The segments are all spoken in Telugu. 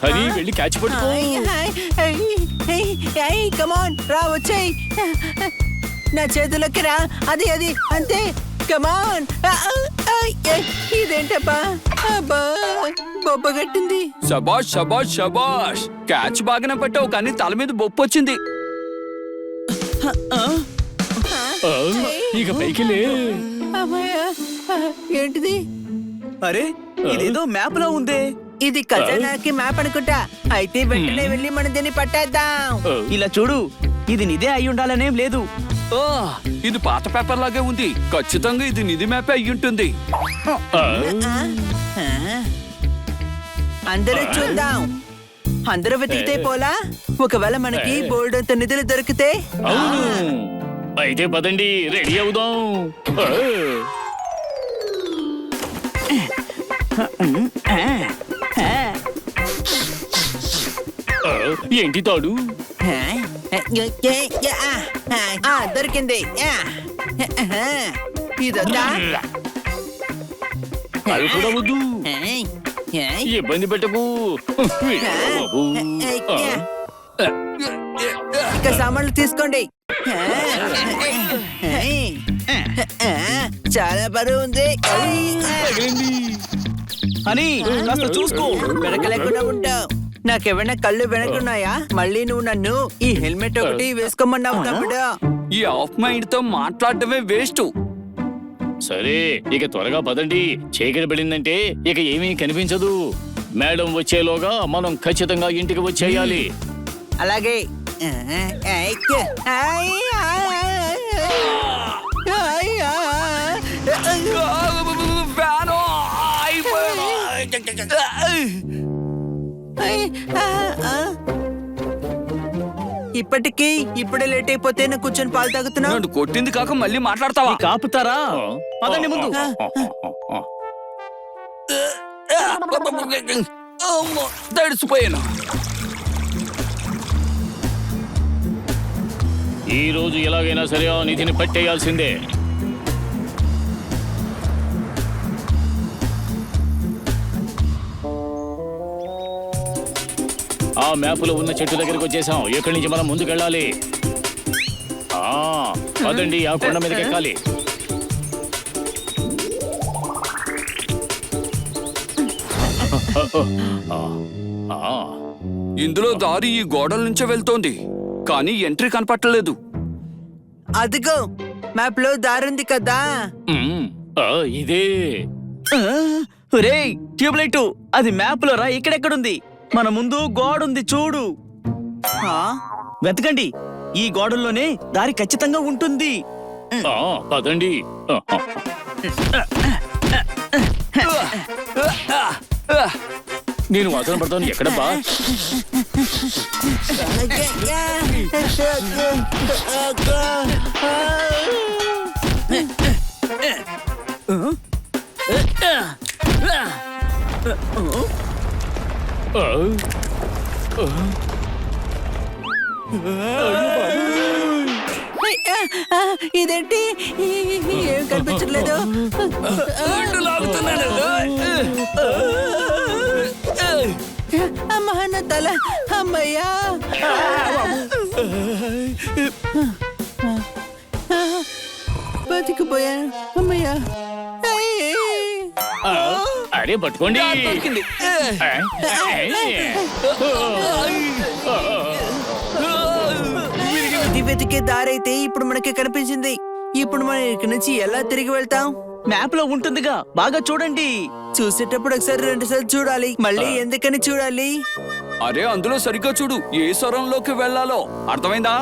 హరి వెళ్ళి క్యాచ్ పట్టుకో. కమాన్ రా, వచ్చాయి నా చేతులకి రా. అది అది అంతే. కమాన్. ఇదేంటబ్బా, అబ్బా బొబ్బ గట్టింది. శబాష్ శబాష్ శబాష్, క్యాచ్ బాగానే పట్టావు కానీ తల మీద బొప్పు వచ్చింది. ఇక పైకి లే. ఏంటిది? అరే ఇదేదో మ్యాప్ లో ఉందే. ఇది ఖజానాకి మ్యాప్ అనుకుంటా. అయితే వెంటనే వెళ్ళి మనం దీన్ని పట్టేద్దాం. ఇలా చూడు, ఇది నిదే అయి ఉండాలనేం లేదు. ఇది పాత పేపర్ లాగే ఉంది. ఖచ్చితంగా ఇది నిధి మ్యాప్ అయి ఉంటుంది. అందరూ చూద్దాం. అందరూ వెతికితే పోలా. ఒకవేళ మనకి బోల్డ్ అంత నిధులు దొరికితే. అయితే పదండి, రెడీ అవుదాం. ఏంటి తాడు? దొరికింది. ఇదొద్దా? అది కూడా వద్దు, ఇబ్బంది పెట్టకు. ఇక సామాన్లు తీసుకోండి. చాలా బరువు ఉంది. అని కాస్త చూసుకో, వెనక లేకుండా ఉంటావు. నాకేమైనా కళ్ళు వెనకున్నాయా? మళ్ళీ నువ్వు నన్ను ఈ హెల్మెట్ ఒకటి వేసుకోమన్నావు తమ్ముడు. ఈ ఆఫ్ మైండ్ తో మాట్లాడటమే వేస్ట్. సరే ఇక త్వరగా పదండి, చీకటి పడిందంటే ఇక ఏమీ కనిపించదు. మేడం వచ్చేలోగా మనం ఖచ్చితంగా ఇంటికి వచ్చేయాలి. అలాగే. ఇప్పుడే లేట్ అయిపోతే నేను కూర్చొని పాలు తాగుతున్నావు. నన్ను కొట్టింది కాక మళ్ళీ మాట్లాడతావా? కాపుతారా? పదండి ముందు. తడిసిపోయాను. ఈ రోజు ఎలాగైనా సరే ఆ నిధిని పట్టేయాల్సిందే. ఆ మ్యాప్లో ఉన్న చెట్టు దగ్గరికి వచ్చేసాం. ఇక్కడి నుంచి మనం ముందుకెళ్ళాలి. పదండి, ఆ కొండ మీదకి ఎక్కాలి. ఇందులో దారి ఈ గోడల నుంచే వెళ్తోంది కానీ ఎంట్రీ కనపట్టలేదు. అదిగో మ్యాప్ లో దారుంది కదా. ఇదే. రేయ్ ట్యూబ్లైట్, అది మ్యాప్ లో రా. ఇక్కడెక్కడుంది? మన ముందు గోడ ఉంది చూడు. వెతకండి, ఈ గోడల్లోనే దారి ఖచ్చితంగా ఉంటుంది. పదండి. నేను వాసన పడతాను. ఎక్కడబ్బా? ఇదేంటి? ఏం కనిపించట్లేదు. అమ్మా నా తల. అమ్మయ్యా, బతికిపోయా. అమ్మయ్యా. అరే పట్టుకోండి. వెతికే దారైతే ఇప్పుడు మనకి కనిపించింది. ఇప్పుడు మనం ఇక్కడి నుంచి ఎలా తిరిగి వెళ్తాం? మ్యాప్ లో ఉంటుందిగా, బాగా చూడండి. చూసేటప్పుడు ఒకసారి 2 సార్లు చూడాలి. మళ్ళీ ఎందుకని చూడాలి? అరే అందులో సరిగ్గా చూడు, ఏ స్వరంలోకి వెళ్ళాలో. అర్థమైందా?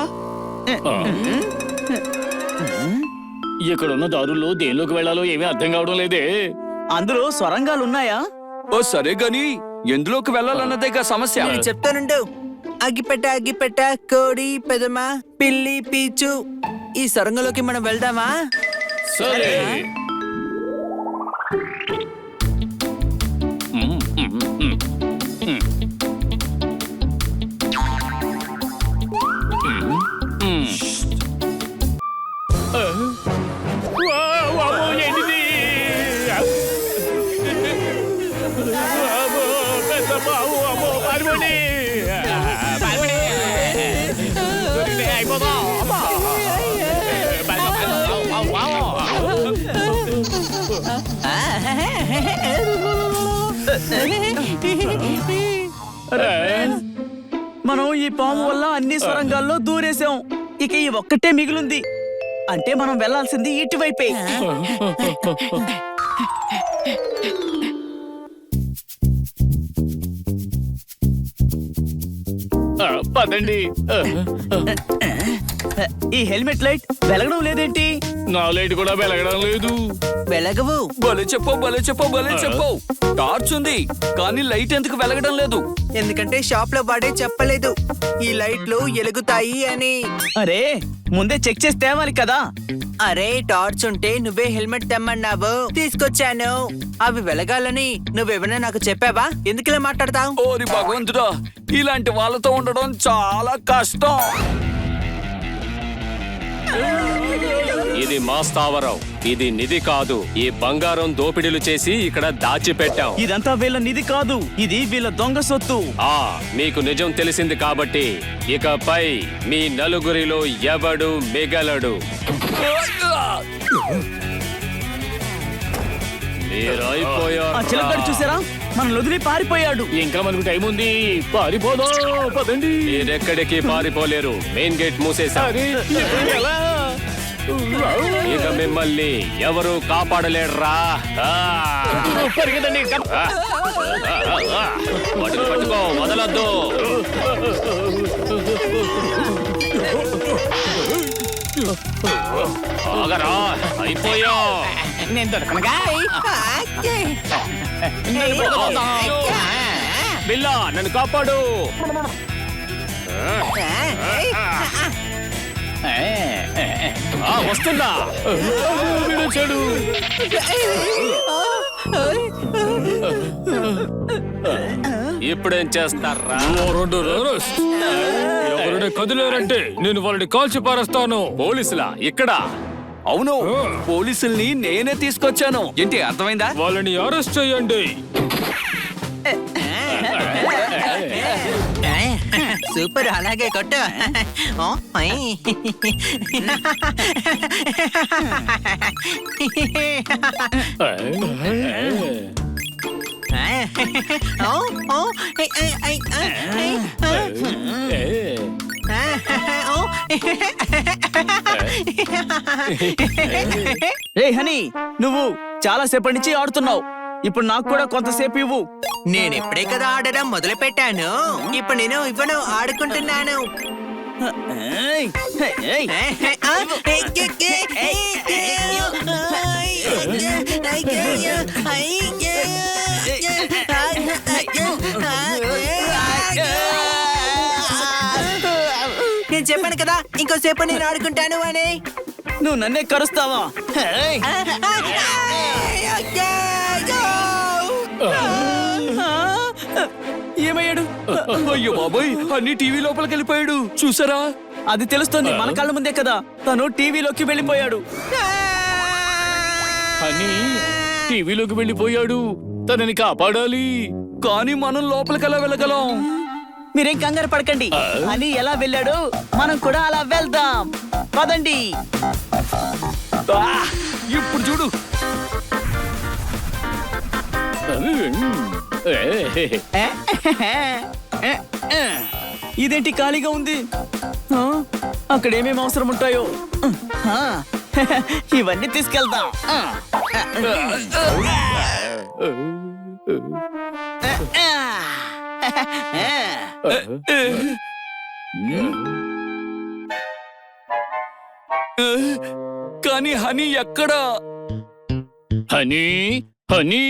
ఇక్కడున్న దారుల్లో దేనిలోకి వెళ్లాలో ఏమీ అర్థం కావడం లేదే. అందులో స్వరంగాలున్నాయా? ఓ సరే గాని ఎందులోకి వెళ్ళాలన్నదేగా సమస్య. నేను చెప్తానుండు. అగ్గిపెట్ట అగ్గిపెట్ట, కోడి పెదమ, పిల్లి పీచు. ఈ సొరంగంలోకి మనం వెళ్దామా? సరే. అమ్మో, పారిపోండి. పారిపోండి. దొరికితే అయిపోతాం. అమ్మో. మనం ఈ పాము వల్ల అన్ని సొరంగాల్లో దూరేసాం. ఇక ఈ ఒక్కటే మిగిలింది. అంటే మనం వెళ్లాల్సింది ఇటువైపే. పదండి. ఈ హెల్మెట్ లైట్ వెలగడం లేదేంటి? నా లైట్ కూడా వెలగడం లేదు. వెలగవు. భలే చెప్పు. టార్చ్ ఉంది కానీ లైట్ ఎందుకు వెలగడం లేదు? ఎందుకంటే షాప్ లో వాడే చెప్పలేదు ఈ లైట్లు ఎలుగుతాయి అని. అరే ముందే చెక్ చేసి తేవాలి కదా. అరే టార్చ్ ఉంటే నువ్వే హెల్మెట్ తెమ్మన్నావు, తీసుకొచ్చాను. అవి వెలగాలని నువ్వేమైనా నాకు చెప్పావా? ఎందుకులా మాట్లాడతావు? ఓరి భగవంతుడా, ఇలాంటి వాళ్ళతో ఉండడం చాలా కష్టం. ఇది మా స్థావరం, ఇది నిధి కాదు. ఈ బంగారం దోపిడీలు చేసి ఇక్కడ దాచిపెట్టాం. ఇదంతా వీళ్ళ నిధి కాదు, ఇది వీళ్ళ దొంగ సొత్తు. మీకు నిజం తెలిసింది కాబట్టి ఇకపై మీ నలుగురిలో ఎవడు మిగలడు. ఆ చిలకడు చూసారా, మన వదిలి పారిపోయాడు. ఇంకా మనకు టైం ఉంది, పారిపోదాం. పదండి. మీరెక్కడికి పారిపోలేరు, మెయిన్ గేట్ మూసేశారు. అరే, ఇప్పుడు ఎలా? ఇక మిమ్మల్ని ఎవరు కాపాడలేర్రా. పరిగెత్తండి. వాటిని పట్టుకో, వదలొద్దు. ఆగరా, అయిపోయా. నేను దొరకనుగా. బిల్లా, నన్ను కాపాడు. వస్తుందా? వీడొచ్చాడు. ఇప్పుడేం చేస్తారా? ఎవరైనా కదిలేరంటే నేను వాళ్ళని కాల్చి పారేస్తాను. పోలీసులా ఇక్కడ? అవును, పోలీసుల్ని నేనే తీసుకొచ్చాను. ఏంటి అర్థమైందా? వాళ్ళని అరెస్ట్ చేయండి. సూపర్, అలాగే కొట్టు. రే హనీ, నువ్వు చాలా సేపటి నుంచి ఆడుతున్నావు. ఇప్పుడు నాకు కూడా కొంతసేపు ఇవ్వు. నేను ఇప్పుడే కదా ఆడడం మొదలు పెట్టాను. ఇప్పుడు నేను ఇవ్వను, ఆడుకుంటున్నాను. నేను చెప్పాను కదా ఇంకోసేపు నేను ఆడుకుంటాను అని. నువ్వు నన్నే కరుస్తావా? ఏమయ్యాడు? అయ్యో బాబోయ్, అన్ని టీవీ లోపలికి వెళ్ళిపోయాడు. చూసారా? అది తెలుస్తుంది, మన కళ్ళ ముందే కదా. తను టీవీలోకి వెళ్ళిపోయాడు. అని టీవీలోకి వెళ్ళిపోయాడు. తనని కాపాడాలి. కానీ మనం లోపలికి ఎలా వెళ్ళగలం? మీరేం కంగారు పడకండి. అని ఎలా వెళ్ళాడు మనం కూడా అలా వెళ్దాం. పదండి. ఇప్పుడు చూడు. ఇదేంటి ఖాళీగా ఉంది? అక్కడ ఏమేమి అవసరం ఉంటాయో ఇవన్నీ తీసుకెళ్దాం. కానీ హనీ ఎక్కడా? Honey, honey.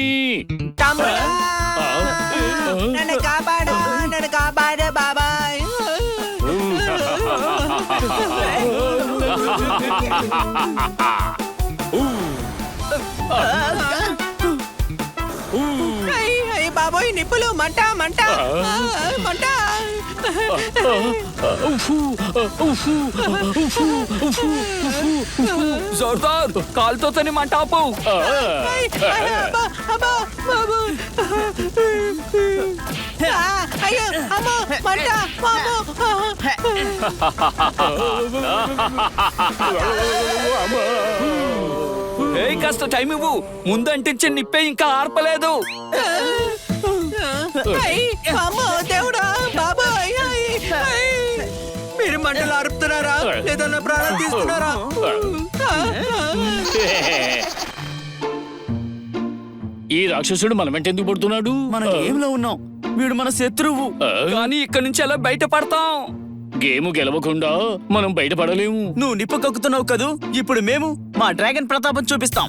నన్ను కాపాడు, నన్ను కాపాడు బాబాయ్. బాబోయ్, నిప్పులు, మంట మంట మంట. జోర్దార్, కాలుతో తని మంట ఆపు. అయ్యో అమ్మో మంట అమ్మో ఏయ్ కాస్త టైం ఇవ్వు, ముందు అంటించిన నిప్పే ఇంకా ఆర్పలేదు. అమ్మో దేవుడా బాబాయ్ మీరు మంటలు ఆరుపుతున్నారా లేదా నా ప్రాణం తీస్తున్నారా? ఈ రాక్షసుడు మన వెంట ఎందుకు పడుతున్నాడు? మన గేమ్ లో ఉన్నాం, వీడు మన శత్రువు. కానీ ఇక్కడ నుంచి ఎలా బయటపడతాం? గేమ్ గెలవకుండా మనం బయటపడలేము. నువ్వు నిప్పు కక్కుతున్నావు కదూ, ఇప్పుడు మేము మా డ్రాగన్ ప్రతాపం చూపిస్తాం.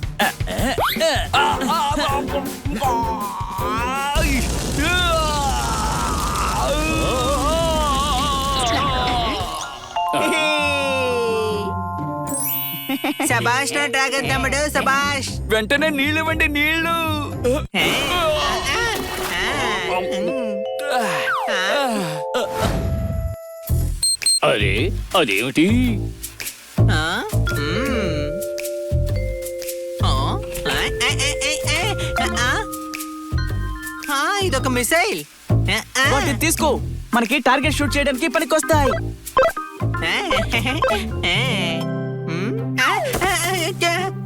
శబాష్ నా డ్రాగన్ తమ్ముడు శబాష్. వెంటనే నీళ్ళు ఇవ్వండి, నీళ్లు. అరే అదేమిటి? ఇదొక మిసైల్. వాటిని తీసుకో, మనకి టార్గెట్ షూట్ చేయడానికి పనికొస్తాయి.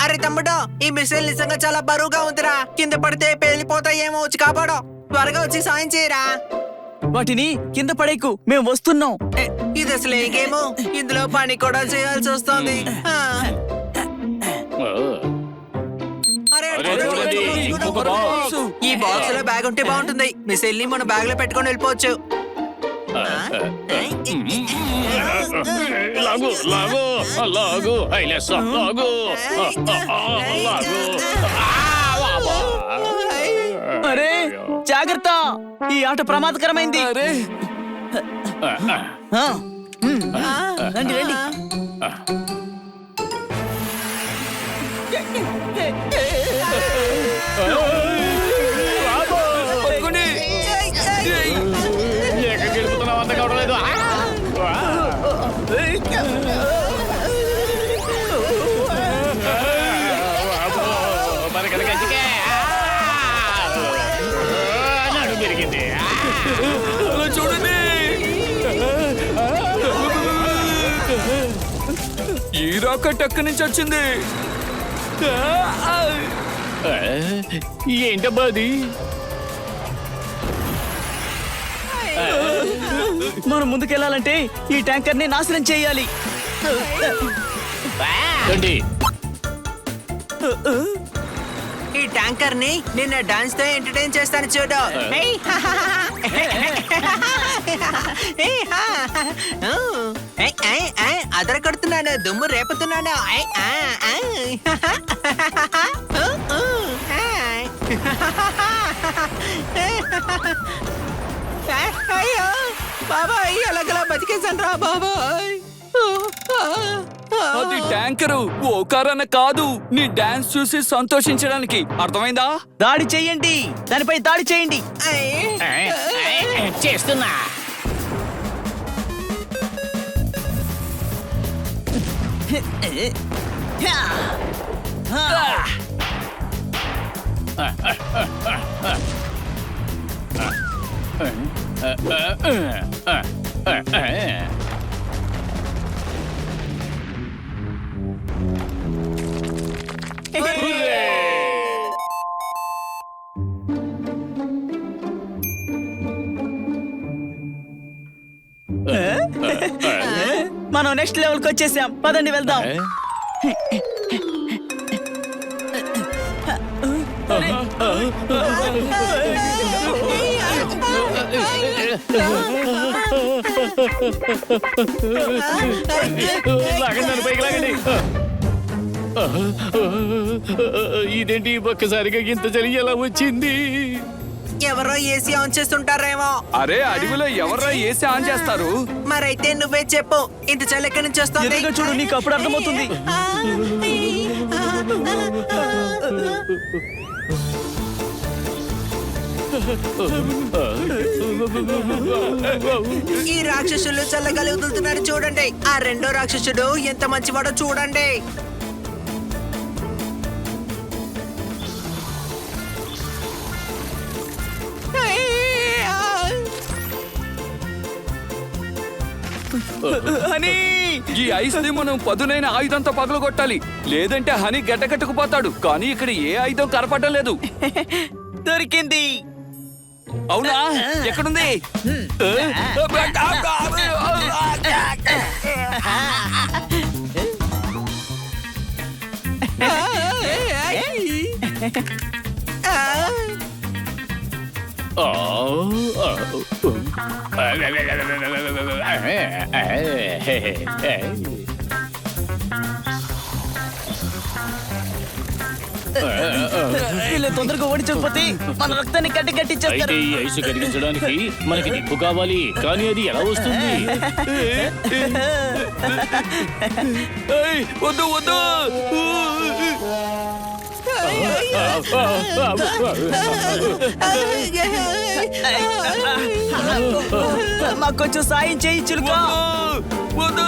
అరే తమ్ముడు, ఈ మిసైల్ నిజంగా చాలా బరువుగా ఉందిరా. కింద పడితే పేలిపోతాయేమో, వచ్చి కాపాడు. త్వరగా వచ్చి సాయం చేయరా. వాటిని కింద పడేకు, మేము వస్తున్నాం. ఇది అసలు ఏ గేమ్? ఇందులో పని కూడా చేయాల్సి వస్తుంది. అరే, చూడండి, ఇంకొక బాక్స్. ఈ బాక్స్ లో బ్యాగ్ ఉంటే బాగుంటుంది. మిసైల్ ని మన బ్యాగ్ లో పెట్టుకొని వెళ్ళిపోవచ్చు. లాగు లాగు లాగు ఐలెస్ లాగు లాగు. అరే జాగ్రత్త, ఈ ఆట ప్రమాదకరమైంది. అరే ఆ, రండి రండి. పట్టుకోండి. ఎక్కడికి వెళ్ళిపోతున్నావు? అంత కావడం లేదు. నడు పెరిగింది. అలా చూడండి, ఈ రాకెట్ ఎక్కడి నుంచి వచ్చింది? ఏంటబ్బా అది? మనం ముందుకెళ్ళాలంటే ఈ ట్యాంకర్ ని నాశనం చేయాలి. రండి. ఈ ట్యాంకర్ ని నిన్న డాన్స్ తో ఎంటర్టైన్ చేస్తాను చూడు. అదర కొడుతున్నాను, దుమ్ము రేపుతున్నాను. అయ్యో బాబాయ్, ఎలాగలా బతికేసాను రా బాబాయ్. అది ట్యాంకరు, ఓకారన్న కాదు. నీ డాన్స్ చూసి సంతోషించడానికి. అర్థమైందా? దాడి చేయండి, దానిపై దాడి చేయండి. చేస్తున్నా. మనం నెక్స్ట్ లెవెల్ కి వచ్చేసాం, పదండి వెళ్దాం. లాగండి, పైకి లాగండి. ఇదేంటి ఒక్కసారిగా ఇంత చలి ఎలా వచ్చింది? ఎవరో ఏసీ ఆన్ చేస్తుంటారేమో. అరే అడవిలో ఎవర్రా ఏసీ ఆన్ చేస్తారు? మరైతే నువ్వే చెప్పు, ఇంత చలి ఎక్కడి నుంచి వస్తుంది? ఎదురుగా చూడు, నీకు అప్పుడు అర్థమవుతుంది. ఈ రాక్షసులు చల్లగాలి వదులుతున్నారు చూడండి. ఆ రెండో రాక్షసుడు ఎంత మంచివాడో చూడండి. హనీ ఈ ఐస్ ని మనం పదునైన ఆయుధంతో పగలగొట్టాలి, లేదంటే హనీ గడ్డకట్టుకుపోతాడు. కానీ ఇక్కడ ఏ ఆయుధం కనపడడం లేదు. దొరికింది. అవునా? ఎక్కడుంది? వీళ్ళు తొందరగా ఓడించకపోతే మన రక్తాన్ని గట్టి అయితే గట్టిచ్చేస్తారు. ఈ ఐసు కరిగించడానికి మనకి నిప్పు కావాలి, కానీ అది ఎలా వస్తుంది? ఏయ్, వద్దు వద్దు. మాకు కొంచెం సాయం చేయి చిలుక. వద్దు.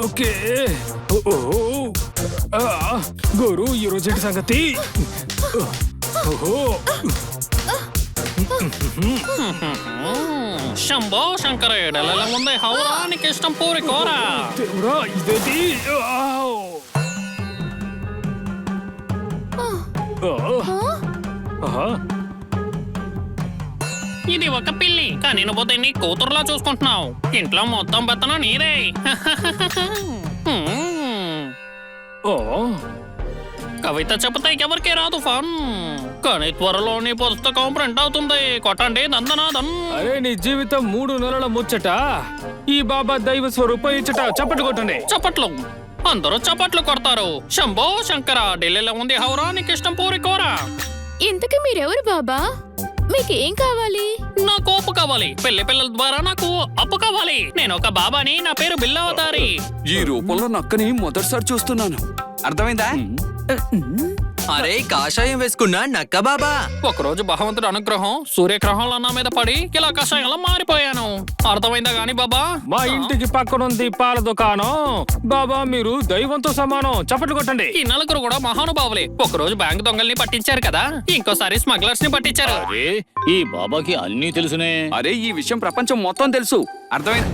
ఓకే. గురు ఈ రోజు సంగతి. శంభో శంకర ఎడల ఉంది హౌరానికి ఇష్టం పూరి కూర. దేవుడా, ఇదేంటి? ఇది ఒక పిల్లి, కానీ నువ్వు దీన్ని కూతురులా చూసుకుంటున్నావు. ఇంట్లో మొత్తం బెత్తన నీదే. కవిత చెప్తే ఎవరికి రాదు ఫన్, కానీ త్వరలో నీ పుస్తకం ప్రింట్ అవుతుంది. కొట్టండి దందనాదం. అరే నీ జీవితం 3 నెలల ముచ్చట, ఈ బాబా దైవ స్వరూపం ఇచ్చట. చప్పట్లు కొట్టండి. చప్పట్లు. అందరూ చప్పట్లు కొడతారు. శంభో శంకర ఢిల్లీలో ఉంది హౌరానికి ఇష్టం పూరి కూర. ఇంతకీ మీరెవరు బాబా? మీకేం కావాలి? నాకు అప్పు కావాలి. పెళ్లి పిల్లల ద్వారా నాకు అప్పు కావాలి. నేను ఒక బాబాని, నా పేరు బిల్లవతారి. ఈ రూపంలో నక్కని మొదటిసారి చూస్తున్నాను. అర్థమైందా? అరే కాషాయం వేసుకున్న నక్క బాబా. ఒకరోజు భగవంతుడి అనుగ్రహం సూర్యగ్రహంలో నా మీద పడి ఇలా కషాయంలో మారిపోయాను. అర్థమైందా గాని బాబా? మా ఇంటికి పక్కనుంది పాల దుకాణం. బాబా మీరు దైవంతో సమానం. చప్పట్లు కొట్టండి. ఈ నలుగురు కూడా మహానుభావులే. ఒకరోజు బ్యాంక్ దొంగల్ని పట్టించారు కదా, ఇంకోసారి స్మగ్లర్స్ ని పట్టించారు. అరే ఈ బాబాకి అన్నీ తెలుసునే. అరే ఈ విషయం ప్రపంచం మొత్తం తెలుసు. అర్థమైంది?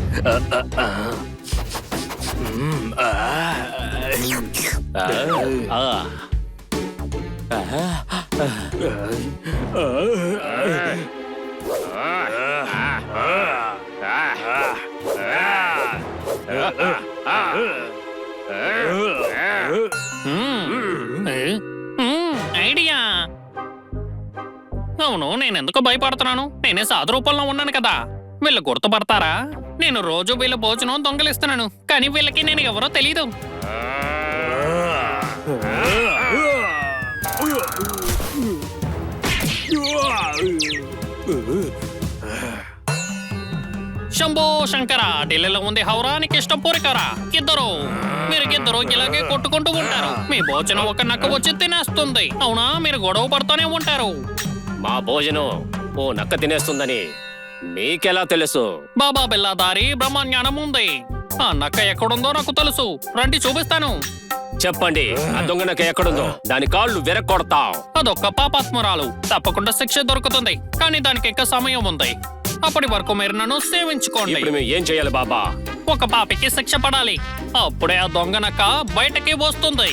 ఐడియా. అవును, నేనెందుకు భయపడుతున్నాను? నేనే సాధు రూపంలో ఉన్నాను కదా. వీళ్ళు గుర్తుపడతారా? నేను రోజు వీళ్ళ భోజనం దొంగలిస్తున్నాను, కానీ వీళ్ళకి నేను ఎవరో తెలీదు. శంభో శంకర ఢిల్లీలో ఉంది హౌరానికి ఇష్టం పూరికర. మీరిద్దరు ఇలాగే కొట్టుకుంటూ ఉంటారు. మీ భోజనం ఒక నక్క వచ్చి తినేస్తుంది. అవునా? మీరు గొడవ పడుతూనే ఉంటారు. మా భోజనం ఓ నక్క తినేస్తుందని మీకెలా తెలుసు? బాబా బిల్లాదారి బ్రహ్మజ్ఞానం ఉంది. ఆ నక్క ఎక్కడుందో నాకు తెలుసు. రండి చూపిస్తాను. చెప్పండి, ఆ దొంగ నక్క ఎక్కడుందో దాని కాళ్ళు విరక్కొడతాం. అదొక్క పాపాత్మురాలు. తప్పకుండా శిక్ష దొరుకుతుంది, కానీ దానికి ఇంకా సమయం ఉంది. అప్పటి వరకు మీరు నన్ను సేవించుకోండి. ఇప్పుడు మేము ఏం చేయాలి బాబా? ఒక పాపికి శిక్ష పడాలి. అప్పుడే ఆ దొంగ నక్క బయటకి వస్తుంది.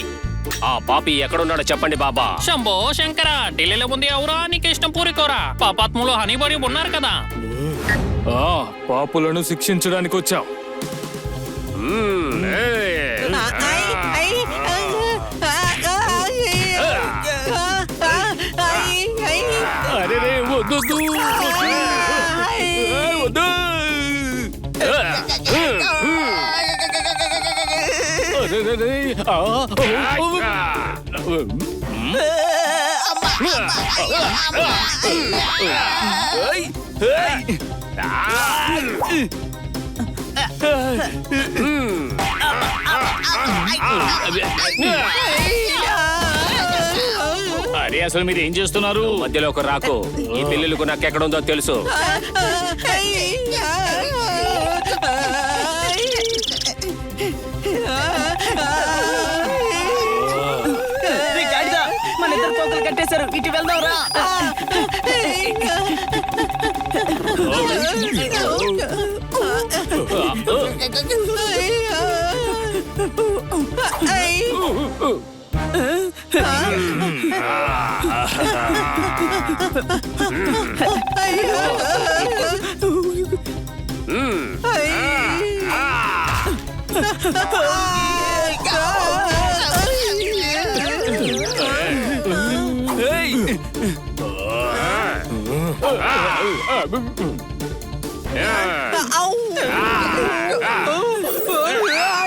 ఆ పాపి ఎక్కడున్నాడో చెప్పండి బాబా. శంభో శంకర ఢిల్లీలో ఉంది అవురా నీకు ఇష్టం పూరికోరా. పాపాత్ములు హనీబరి ఉన్నారు కదా. పాపులను శిక్షించడానికి వచ్చాం. అరే వద్దు అరే అసలు మీరు ఏం చేస్తున్నారు? మధ్యలోకి రాకు. ఈ పిల్లలకు నాకెక్కడుందో తెలుసు. రే గాడిద, మన ఇద్దరు తోకలు కట్టేశారు. ఇటు వెళ్దాం రా. ఏయ్!